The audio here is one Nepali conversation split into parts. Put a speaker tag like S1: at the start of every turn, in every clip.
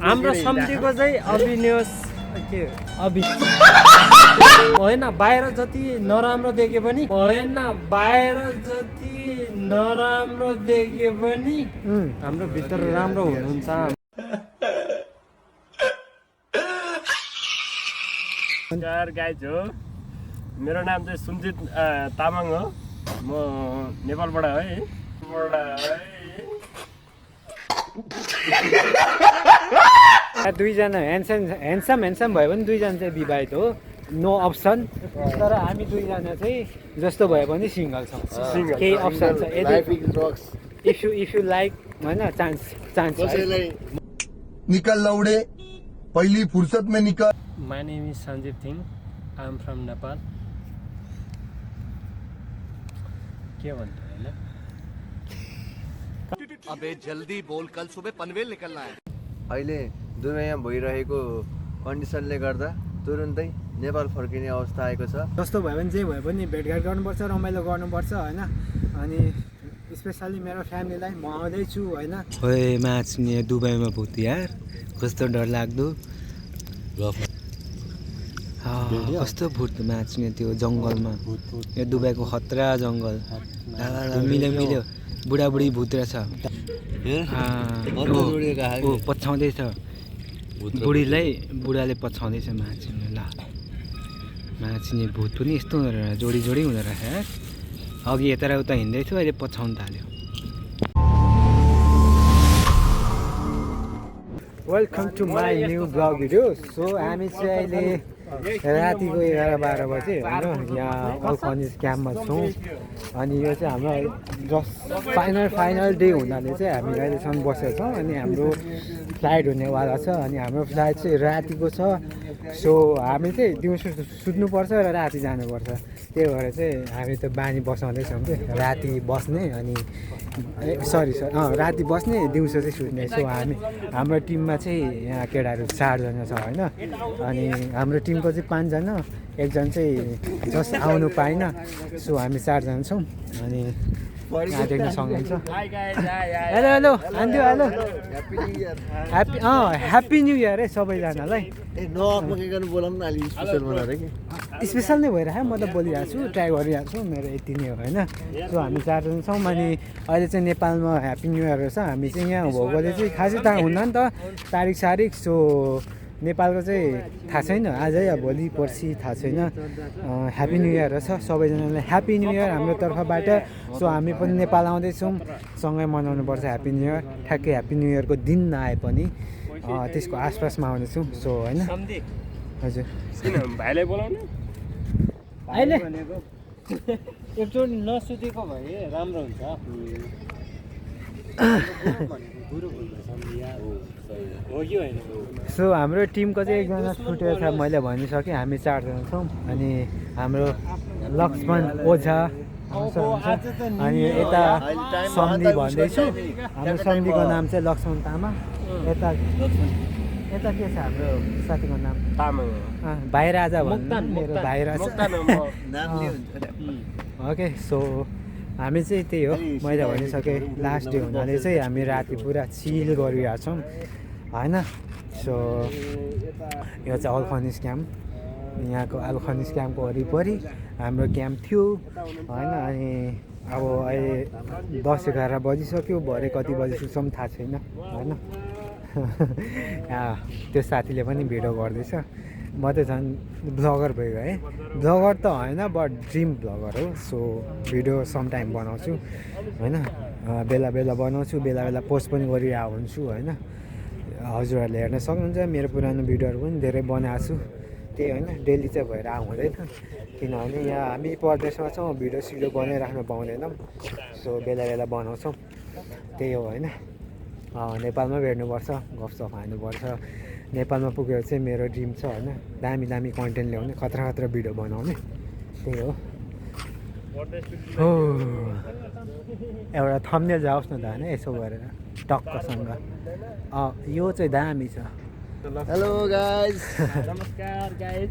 S1: हाम्रो सम्झेको चाहिँ अभिनयोस के होइन बाहिर जति नराम्रो देखे पनि हाम्रो भित्र राम्रो हुनुहुन्छ।
S2: नमस्कार गाइज हो, मेरो नाम चाहिँ सुन्जित तामाङ हो। म नेपालबाट है।
S1: दुईजना ह्यान्डसम भयो भने दुईजना चाहिँ विवाहित हो, नो अप्सन। तर हामी दुईजना चाहिँ जस्तो भयो भने सिङ्गल छौँ, केही अप्सन छ। इफ यु लाइक होइन चान्स
S3: निकल लौडे पहली फुर्सत में निकल।
S2: My name is Sanjeev Thing, I am from Nepal. के भन्नु होइन?
S4: अबे जल्दी बोल, कल सुबह पनवेल निकलना है।
S5: अहिले दुनियाँ भइरहेको कन्डिसनले गर्दा तुरुन्तै नेपाल फर्किने अवस्था आएको छ।
S1: जस्तो भयो भने जे भयो पनि भेटघाट गर्नुपर्छ, रमाइलो गर्नुपर्छ होइन। अनि स्पेसली मेरो फ्यामिलीलाई म आउँदैछु होइन।
S6: ओए माच्ने दुबईमा भूत यार, कस्तो डरलाग्दो। कस्तो भूत माच्ने त्यो जङ्गलमा, यो दुबईको खतरा जङ्गल। मिल्यो बुढाबुढी भूत रहेछ, पछ्याउँदैछ बुढाले पछ्याउँदैछ माच्ने। ल माच्ने भूत पनि यस्तो हुँदो रहेछ, जोडी हुँदो रहेछ यार। अघि यता उता हिँड्दैथ्यो, अहिले पछ्याउनु थाल्यो। Welcome to my new blog video. So हामी चाहिँ अहिले रातिको 11-12 बजे होइन यहाँ अल्फनिज क्याम्पमा छौँ। अनि यो चाहिँ हाम्रो जस्ट फाइनल डे हुनाले चाहिँ हामी अहिलेसम्म बसेका छौँ। अनि हाम्रो फ्लाइट हुनेवाला छ, अनि हाम्रो फ्लाइट चाहिँ रातिको छ। सो हामी चाहिँ दिउँसो सुत्नुपर्छ र राति जानुपर्छ। त्यही भएर चाहिँ हामी त बानी बसाउँदैछौँ कि राति बस्ने, अनि राति बस्ने दिउँसो चाहिँ सुत्ने। सो हाम्रो टिममा चाहिँ यहाँ केटाहरू 4 जना छ होइन। अनि हाम्रो टिमको चाहिँ 5 जना, एकजना चाहिँ जस्ट आउनु पाएन। सो हामी 4 जना छौँ। अनि यहाँ देख्न सक्नुहुन्छ। Hello hello happy new year है सबैजनालाई। स्पेसल नै भइरहेको म त बोलिरहेको छु, ट्राई गरिरहेको छु, मेरो यति नै हो होइन। सो हामी 4 जना छौँ। अनि अहिले चाहिँ नेपालमा ह्याप्पी न्यू इयर रहेछ। हामी चाहिँ यहाँ भएकोले चाहिँ खासै थाहा हुन्न नि त तारिक। सो नेपालको चाहिँ थाहा छैन, आजै या भोलि पर्सि थाहा छैन। ह्याप्पी न्यू इयर रहेछ सबैजनालाई, ह्याप्पी न्यू इयर हाम्रो तर्फबाट। सो हामी पनि नेपाल आउँदैछौँ, सँगै मनाउनुपर्छ ह्याप्पी न्यू इयर। ठ्याक्कै ह्याप्पी न्यू इयरको दिन नआए पनि त्यसको आसपासमा आउँदैछौँ। सो होइन हजुर
S2: भाइलाई बोलाउनु
S1: अहिले एकचोटि नसुतेको भए राम्रो हुन्छ। सो हाम्रो टिमको चाहिँ एकजना छुटेको छ, मैले भनिसकेँ। हामी 4 जना छौँ। अनि हाम्रो लक्ष्मण ओझा अनि यता सम्धी भन्दैछु। हाम्रो सम्धीको नाम चाहिँ लक्ष्मण तामाङ। यता के छ हाम्रो साथीको नाम?
S2: तामाङ।
S1: भाइ राजा भन्नु, मेरो भाइ राजा। ओके सो हामी चाहिँ त्यही हो, मैले भनिसकेँ लास्ट डे हुनाले चाहिँ हामी राति पुरा चिल गरिरहेको छौँ होइन। सो यो चाहिँ अल्फनिज क्याम्प, यहाँको अल्फनिज क्याम्पको वरिपरि हाम्रो क्याम्प थियो होइन। अनि अब अहिले 10-11 बजिसक्यो, भरे कति बजी सुत्छौँ थाहा छैन होइन। त्यो साथीले पनि भिडियो गर्दैछ, म त झन् ब्लगर भइगएँ। ब्लगर त होइन बट ड्रिम ब्लगर हो। सो भिडियो समटाइम बनाउँछु होइन, बेला बनाउँछु, बेला पोस्ट पनि गरिरहेको हुन्छु होइन। हजुरहरूले हेर्न सक्नुहुन्छ, मेरो पुरानो भिडियोहरू पनि धेरै बनाएको छु। त्यही होइन, डेली चाहिँ भएर हुँदैन, किनभने यहाँ हामी परदेशमा छौँ, भिडियो सिडियो बनाइराख्नु पाउँदैनौँ। सो बेला बनाउँछौँ, त्यही हो होइन। नेपालमा भेट्नुपर्छ, गफसफ हान्नुपर्छ। नेपालमा पुगेर चाहिँ मेरो ड्रिम छ होइन, दामी कन्टेन्ट ल्याउने, खतरा भिडियो बनाउने, त्यही हो। एउटा थम्बनेल जाओस् न त होइन, यसो गरेर टक्कसँग। यो चाहिँ दामी छ।
S5: हेलो गाइज,
S2: नमस्कार गाइज।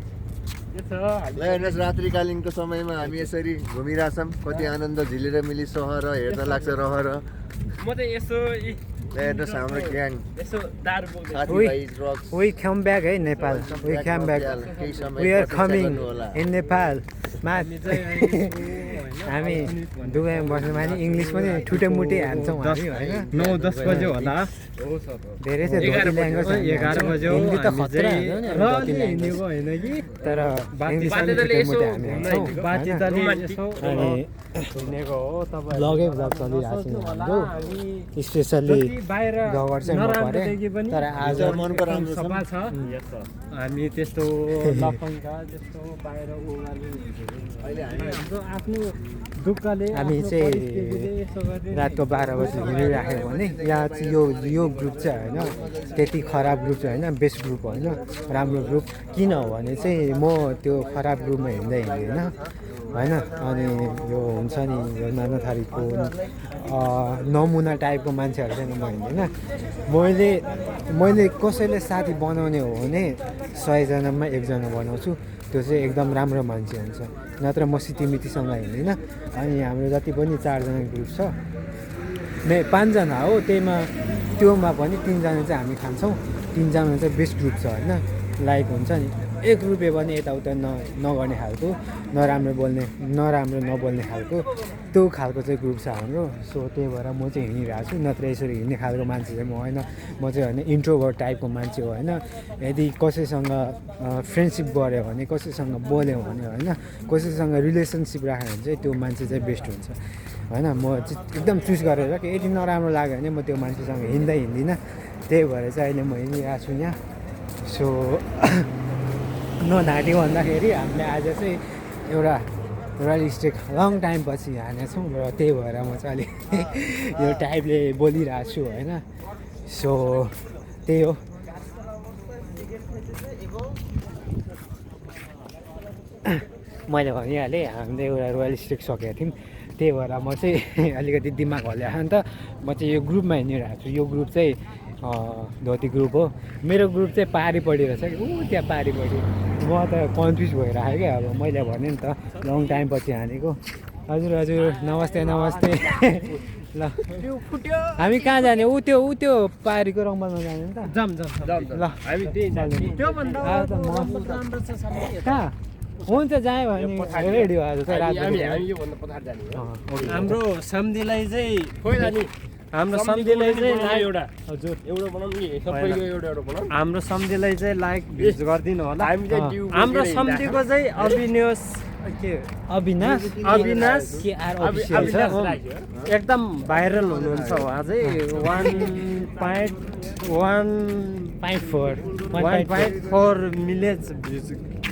S5: हेर्नुहोस् रात्रिकालीनको समयमा हामी यसरी घुमिरहेछौँ। कति आनन्द झिलेर मिली सहर हेर्न लाग्छ रहर।
S2: म चाहिँ यसो
S5: हेर्नुहोस् हाम्रो ग्याङ
S2: यसो दारू बोक्दै
S5: साथीभाइ ड्रग्स
S6: We come back है नेपाल we come back
S5: केही समय
S6: we are
S5: प्रतीक्षा
S6: coming
S5: गर्नु होला।
S6: in Nepal हामी दुबईमा बस्नु माने इङ्ग्लिस पनि ठुटेमुटे हान्छौँ हामी होइन
S1: 9-10 बजे होला
S6: धेरै चाहिँ धोती ल्याङ्ग्वेज
S1: 11 बजे
S6: हिन्दी त खतरा हुन्छ नि हामी धोती ल्याङ्ग्वेज
S1: होइन कि
S6: तर इङ्ग्लिस पनि ठुटेमुटे हामी हान्छौँ
S1: बाध्यताले
S6: होइन?
S1: यसो
S6: अनि
S1: हिँडेको हो तपाईँ
S6: ब्लगै ब्लग चलिरहेको छ हाम्रो स्पेसल्ली
S1: बाहिर
S6: गवर चाहिँ म
S1: नराम्रो
S6: परेँ
S1: देखे पनि
S6: तर आज
S5: मनको राम्रो छ
S1: सफा छ हामी त्यस्तो लफङ्गा त्यस्तो बाहिर
S5: अहिले हामी
S1: हाम्रो आफ्नो दुःखले
S6: हामी
S1: आफ्नो
S6: चाहिँ
S1: परिस्थितिले यसो गर्दै
S6: रातको 12 बजी हिँडिराख्यो भने यहाँ चाहिँ यो ग्रुप चाहिँ होइन त्यति खराब ग्रुप चाहिँ होइन बेस्ट ग्रुप होइन राम्रो ग्रुप किन हो भने चाहिँ म त्यो खराब ग्रुपमा हिँड्दै हिँड्दैन होइन अनि यो हुन्छ नि यो नाना थरीको नमुना टाइपको मान्छेहरूसँग म हिँड्दैन मैले कसैले साथी बनाउने हो भने 100जनामा 1जना बनाउँछु त्यो चाहिँ एकदम राम्रो मान्छे हुन्छ नत्र म सितिमितिसँग हिँड्दिनँ अनि हाम्रो जति पनि 4जना ग्रुप छ 5जना हो त्योमा पनि 3जना चाहिँ हामी खान्छौँ 3जना चाहिँ बेस्ट ग्रुप छ होइन लाइक हुन्छ नि 1 रुपियाँ पनि यताउता नगर्ने खालको नराम्रो नबोल्ने खालको त्यो खालको चाहिँ ग्रुप छ हाम्रो सो त्यही भएर म चाहिँ हिँडिरहेको छु नत्र यसरी हिँड्ने खालको मान्छे चाहिँ म होइन म चाहिँ होइन इन्ट्रोभर्ट टाइपको मान्छे हो होइन यदि कसैसँग फ्रेन्डसिप गऱ्यो भने कसैसँग बोल्यो भने होइन कसैसँग रिलेसनसिप राख्यो भने चाहिँ त्यो मान्छे चाहिँ बेस्ट हुन्छ होइन म चाहिँ एकदम चुज गरेर कि यदि नराम्रो लाग्यो भने म त्यो मान्छेसँग हिँड्दिनँ त्यही भएर चाहिँ अहिले म हिँडिरहेको छु यहाँ सो ननाटी भन्दाखेरि हामीले आज चाहिँ एउटा रियलिस्टिक लङ टाइम पछि हानेछौँ र त्यही भएर म चाहिँ अलिक यो टाइपले बोलिरहेको छु होइन सो त्यही हो मैले भनिहालेँ हामीले एउटा रियलिस्टिक सकेको थियौँ त्यही भएर म चाहिँ अलिकति दिमाग हल्ल्याएको नि त म चाहिँ यो ग्रुपमा हिँडिरहेको छु यो ग्रुप चाहिँ धोती ग्रुप हो मेरो ग्रुप चाहिँ पारिपट्टि रहेछ कि त्यहाँ पारिपट्टि म त कन्फ्युज भइरहेको क्या अब मैले भने नि त लङ टाइम पछि हानेको हजुर नमस्ते ल हामी कहाँ जाने ऊ त्यो पारीको रङबलमा जाने नि त ल
S2: हामी त्यही
S1: त्योभन्दा
S6: कहाँ हुन्छ जायो भने रेडी भयो त रात
S2: हामी योभन्दा पछाडि जाने हो
S1: हाम्रो सम्धिलाई चाहिँ
S2: खोइ जाने
S1: हाम्रो सम्धिलाई चाहिँ लाइक
S2: एउटा
S1: हजुर
S2: एउटा बनाउँ नि सबैको एउटा बनाउँ
S1: हाम्रो सम्धिलाई चाहिँ लाइक भिज गरिदिनु होला
S2: हामी चाहिँ ड्यु
S1: हाम्रो सम्धिको चाहिँ अविनाश
S6: के आर अफिसियल छ
S1: एकदम भाइरल हुनुहुन्छ उहाँ चाहिँ 1.4 मिलियन भ्युज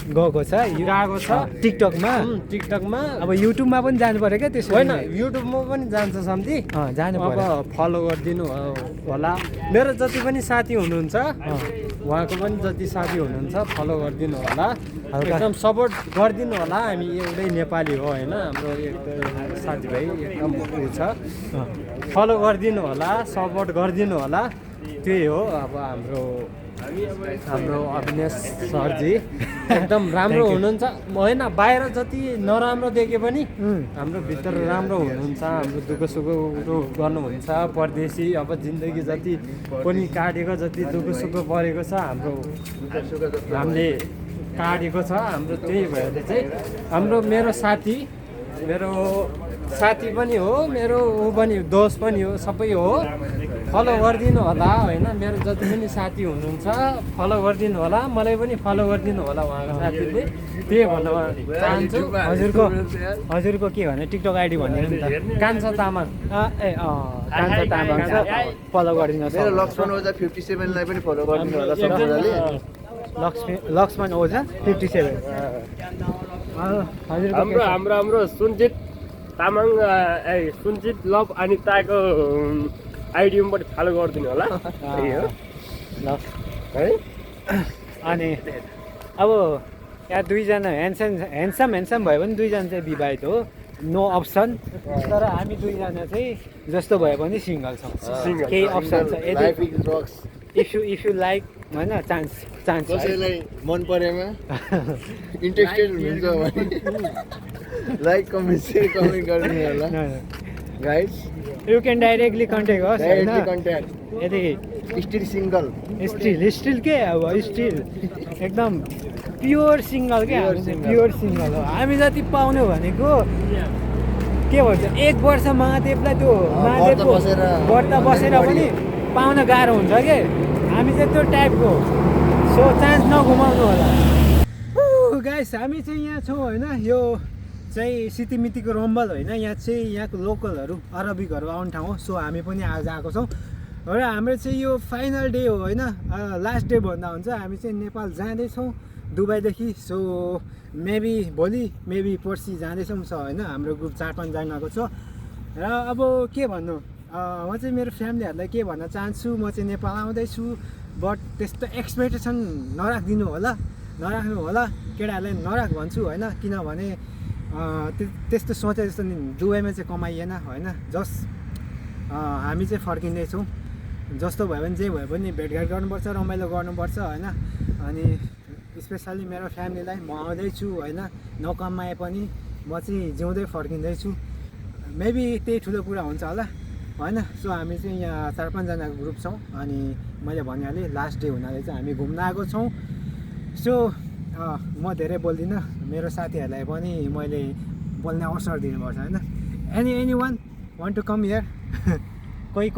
S6: गएको छ
S1: गएको छ
S6: टिकटकमा
S1: टिकटकमा
S6: अब युट्युबमा पनि जानु पर्यो क्या त्यसो
S1: होइन युट्युबमा पनि जान्छ सम्धि
S6: जानु पर्यो
S1: अब फलो गरिदिनु होला मेरो जति पनि साथी हुनुहुन्छ उहाँको पनि जति साथी हुनुहुन्छ फलो गरिदिनु होला एकदम सपोर्ट गरिदिनु होला हामी एउटै नेपाली हो होइन हाम्रो एकदम साथीभाइ एकदम ऊ छ फलो गरिदिनु होला सपोर्ट गरिदिनु होला त्यही हो अब हाम्रो अविनाश सरजी एकदम राम्रो हुनुहुन्छ होइन बाहिर जति नराम्रो देखे पनि हाम्रो भित्र राम्रो हुनुहुन्छ हाम्रो दुःख सुखहरू गर्नुहुन्छ परदेशी अब जिन्दगी जति पनि काटेको जति दुःख सुख परेको छ हामीले काटेको छ हाम्रो त्यही भएर चाहिँ मेरो साथी पनि हो मेरो ऊ पनि दोस्त पनि हो सबै हो फलो गरिदिनु होला होइन मेरो जति पनि साथी हुनुहुन्छ फलो गरिदिनु होला मलाई पनि फलो गरिदिनु होला उहाँको साथीले त्यही भन्न चाहन्छु
S6: हजुरको के भने टिकटक आइडी भनिदिनु नि त
S1: कान्छा तामाङ
S6: कान्छा तामाङ छ फलो गरिदिनुहोस्
S5: मेरो लक्ष्मण ओझा 57 लाई पनि फलो गरिदिनु होला सबैजनाले
S6: लक्ष्मण ओझा 57 हजुरको
S2: हाम्रो सुनजित तामाङ सुनजित लभ अनिताको आइडियम पनि फलो गरिदिनु होला त्यही हो
S6: ल
S2: है
S6: अनि अब यहाँ दुईजना ह्यान्डसम भयो भने दुईजना चाहिँ विवाहित हो नो अप्सन तर हामी दुईजना चाहिँ जस्तो भए पनि सिङ्गल छौँ केही अप्सन छ
S5: life is drugs
S6: if you like होइन चान्स
S5: कसैलाई मन परेमा इन्ट्रेस्टेड हुनुहुन्छ भने लाइक कमेन्ट सेयर कमेन्ट गरिदिनु होला guys
S1: you can directly contact होस् होइन यदि
S5: स्टिल सिङ्गल
S1: स्टिल के अब स्टिल एकदम प्योर सिङ्गल क्या प्योर सिङ्गल हो हामी जति पाउनु भनेको के भन्छ 1 वर्ष महादेवलाई त्यो महादेवको व्रत बसेर पनि पाउन गाह्रो हुन्छ के हामी चाहिँ त्यो टाइपको सो चान्स नगुमाउनु होला गाइस हामी चाहिँ यहाँ छौँ होइन यो चाहिँ सिटीमितीको रम्बल होइन यहाँ चाहिँ यहाँको लोकलहरू अरबिकहरू आउने ठाउँ हो सो हामी पनि आज आएको छौँ र हाम्रो चाहिँ यो फाइनल डे हो होइन लास्ट डे भन्दा हुन्छ हामी चाहिँ नेपाल जाँदैछौँ दुबईदेखि सो मेबी भोलि मेबी पर्सि जाँदैछौँ होइन हाम्रो ग्रुप 4-5 जनाको छ र अब के भन्नु म चाहिँ मेरो फ्यामिलीहरूलाई के भन्न चाहन्छु म चाहिँ नेपाल आउँदैछु बट त्यस्तो एक्सपेक्टेसन नराखिदिनु होला नराख्नु होला केटाहरूलाई नराख भन्छु होइन किनभने त्यस्तो सोचे जस्तो नि दुबईमा चाहिँ कमाइएन होइन जस्ट हामी चाहिँ फर्किँदैछौँ जस्तो भयो भने जे भयो पनि भेटघाट गर्नुपर्छ रमाइलो गर्नुपर्छ होइन अनि स्पेसल्ली मेरो फ्यामिलीलाई म आउँदैछु होइन नकमाए पनि म चाहिँ जिउँदै फर्किँदैछु मेबी त्यही ठुलो कुरा हुन्छ होला होइन सो हामी चाहिँ यहाँ 4-5 जनाको ग्रुप छौँ अनि मैले भनिहालेँ लास्ट डे हुनाले चाहिँ हामी घुम्न आएको छौँ सो म धेरै बोल्दिनँ मेरो साथीहरूलाई पनि मैले बोल्ने अवसर दिनुपर्छ होइन anyone want to come here कोही ल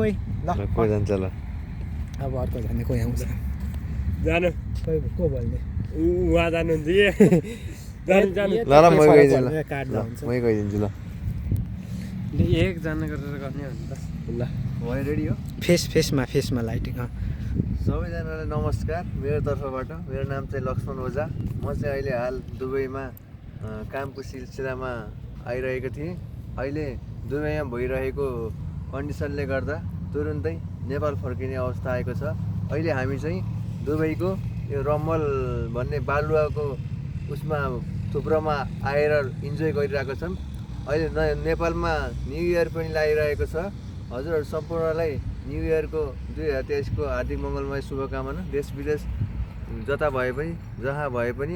S5: कोही जान्छ ल
S1: अब अर्को जाने कोही आउँछ
S2: जानु
S1: कोही को बोल्ने
S2: उहाँ जानुहुन्छ जानु
S5: ल म गइदिन्छु ल
S1: काट्दा हुन्छ
S5: मै गइदिन्छु ल
S2: एकजना गरेर गर्ने हो नि त
S1: ल
S5: भयो रेडी हो
S1: फेसमा लाइटिङ
S5: सबैजनालाई नमस्कार मेरो तर्फबाट मेरो नाम चाहिँ लक्ष्मण ओझा म चाहिँ अहिले हाल दुबईमा कामको सिलसिलामा आइरहेको थिएँ अहिले दुबईमा भइरहेको कन्डिसनले गर्दा तुरुन्तै नेपाल फर्किने अवस्था आएको छ अहिले हामी चाहिँ दुबईको यो रम्बल भन्ने बालुवाको उसमा थुप्रोमा आएर इन्जोय गरिरहेको छौँ अहिले नेपालमा न्यु इयर पनि लागिरहेको छ हजुरहरू सम्पूर्णलाई न्यु इयरको 2023 को हार्दिक मङ्गलमय शुभकामना देश विदेश जता भए पनि जहाँ भए पनि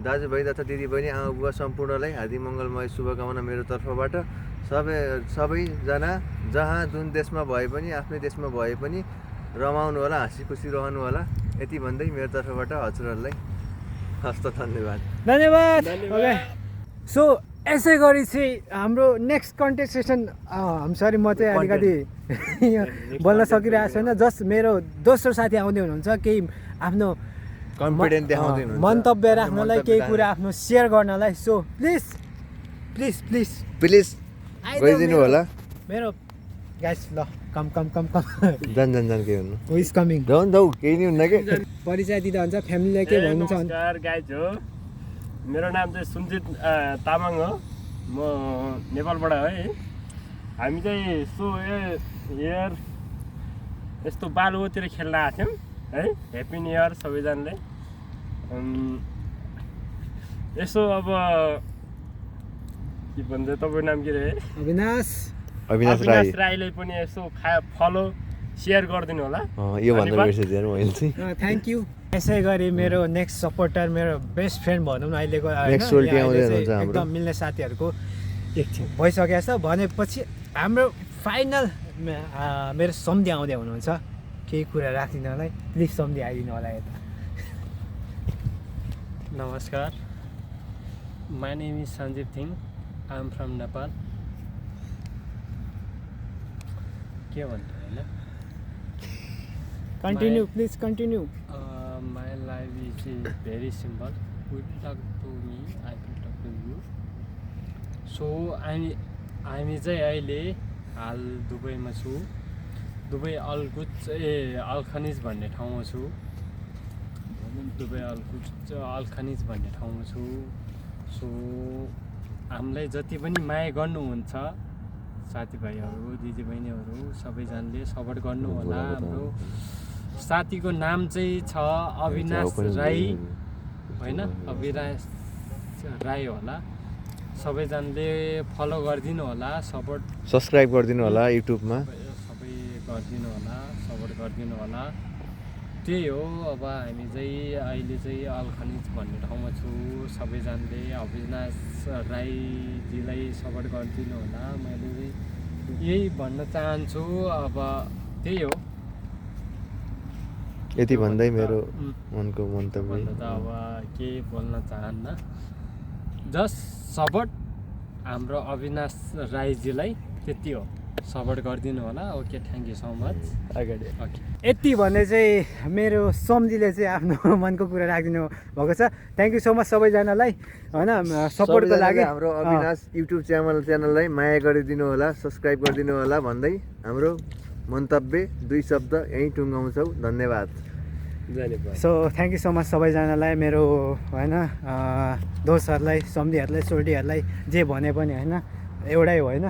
S5: दाजुभाइ तथा दिदीबहिनी आमा बुवा सम्पूर्णलाई हार्दिक मङ्गलमय शुभकामना मेरो तर्फबाट सबैजना जहाँ जुन देशमा भए पनि आफ्नै देशमा भए पनि रमाउनु होला हाँसी खुसी रहनु होला यति भन्दै मेरो तर्फबाट हजुरहरूलाई हस्त धन्यवाद
S1: ओके सो यसै गरी चाहिँ हाम्रो नेक्स्ट कन्टेस्टेसन सरी म चाहिँ अलिकति बोल्न सकिरहेको छैन जस्ट मेरो दोस्रो साथी आउँदै हुनुहुन्छ केही आफ्नो
S5: कन्फिडेन्ट देखाउँदै हुनुहुन्छ
S1: मन्तव्य राख्नलाई केही कुरा आफ्नो सेयर गर्नलाई सो प्लिज
S5: गइदिनु होला
S1: मेरो गाइस ल कम
S5: जान के भन्नु
S1: हु इज कमिङ
S5: जाऊ केही नि हुन्न के
S1: परिचय दिँदा हुन्छ फ्यामिलीलाई के भन्नुहुन्छ
S2: नमस्कार गाइज हो मेरो नाम चाहिँ सुन्जित तामाङ हो म नेपालबाट है हामी चाहिँ यसो इयर यस्तो बालुवातिर खेल्न आएको थियौँ है ह्याप्पी न्यु इयर सबैजनाले यसो अब के भन्छ तपाईँको नाम के रहे
S5: अविनाश
S2: राईले पनि यसो फलो सेयर गरिदिनु होला
S5: यो भन्दा बिर्सेँ यार मैले चाहिँ
S1: थ्याङ्क यू यसै गरी मेरो नेक्स्ट सपोर्टर मेरो बेस्ट फ्रेन्ड भनौँ न अहिलेको एकदम मिल्ने साथीहरूको एकछिन भइसकेको छ भनेपछि हाम्रो फाइनल मेरो सम्धी आउँदै हुनुहुन्छ केही कुरा राखिदिनलाई प्लिज सम्धी आइदिनु होला यता
S7: नमस्कार my name is Sanjeev Thing I am from Nepal के भन्नु होइन
S1: continue please continue
S7: my life is very simple. You talk to me, I will talk to you. So हामी चाहिँ अहिले हाल दुबईमा छु दुबई अलखनिज भन्ने ठाउँमा छु दुबई अलखनिज भन्ने ठाउँमा छु सो हामीलाई जति पनि माया गर्नुहुन्छ साथीभाइहरू दिदीबहिनीहरू सबैजनाले सपोर्ट गर्नु होला हाम्रो साथीको नाम चाहिँ छ अविनाश राई होइन अविनाश राई होला सबैजनाले फलो गरिदिनु होला
S5: सब्सक्राइब गरिदिनु होला युट्युबमा
S7: सबै गरिदिनु होला सपोर्ट गरिदिनु होला त्यही हो अब हामी चाहिँ अहिले चाहिँ अलखनिज भन्ने ठाउँमा छु सबैजनाले अविनाश राईजीलाई सपोर्ट गरिदिनु होला मैले यही भन्न चाहन्छु अब त्यही हो
S5: यति भन्दै मेरो
S7: उम्,
S5: मनको मन्तव्य
S7: भन्दा त अब केही बोल्न चाहन्न जस्ट सपोर्ट हाम्रो अविनाश राईजीलाई त्यति हो सपोर्ट गरिदिनु होला okay thank you so much
S5: अगाडि
S7: ओके
S6: यति भन्ने चाहिँ मेरो सम्झीले चाहिँ आफ्नो मनको कुरा राखिदिनु भएको छ थ्याङ्क यू सो मच सबैजनालाई होइन सपोर्टको लागि
S5: हाम्रो अविनाश युट्युब च्यानललाई माया गरिदिनु होला सब्सक्राइब गरिदिनु होला भन्दै हाम्रो मन्तव्य 2 शब्द यहीँ टुङ्गाउँछौँ धन्यवाद
S6: so thank you so much सबैजनालाई मेरो होइन दोस्तहरूलाई सम्धीहरूलाई सोल्टीहरूलाई जे भने पनि होइन एउटै हो होइन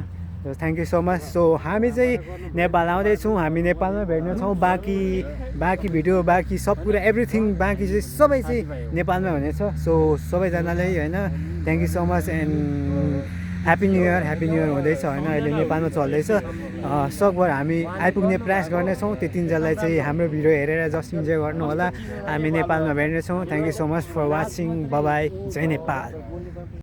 S6: thank you so much so हामी चाहिँ नेपाल आउँदैछौँ हामी नेपालमै भेट्नेछौँ बाँकी भिडियो बाँकी सब कुरा एभ्रिथिङ बाँकी चाहिँ सबै चाहिँ नेपालमै हुनेछ सो सबैजनालाई होइन thank you so much and happy new year हुँदैछ होइन अहिले नेपालमा चल्दैछ सकभर हामी आइपुग्ने प्रयास गर्नेछौँ त्यतिन्जेललाई चाहिँ हाम्रो भिडियो हेरेर जस्ट इन्जोय गर्नु होला हामी नेपालमा भेट्नेछौँ thank you so much for watching bye जय नेपाल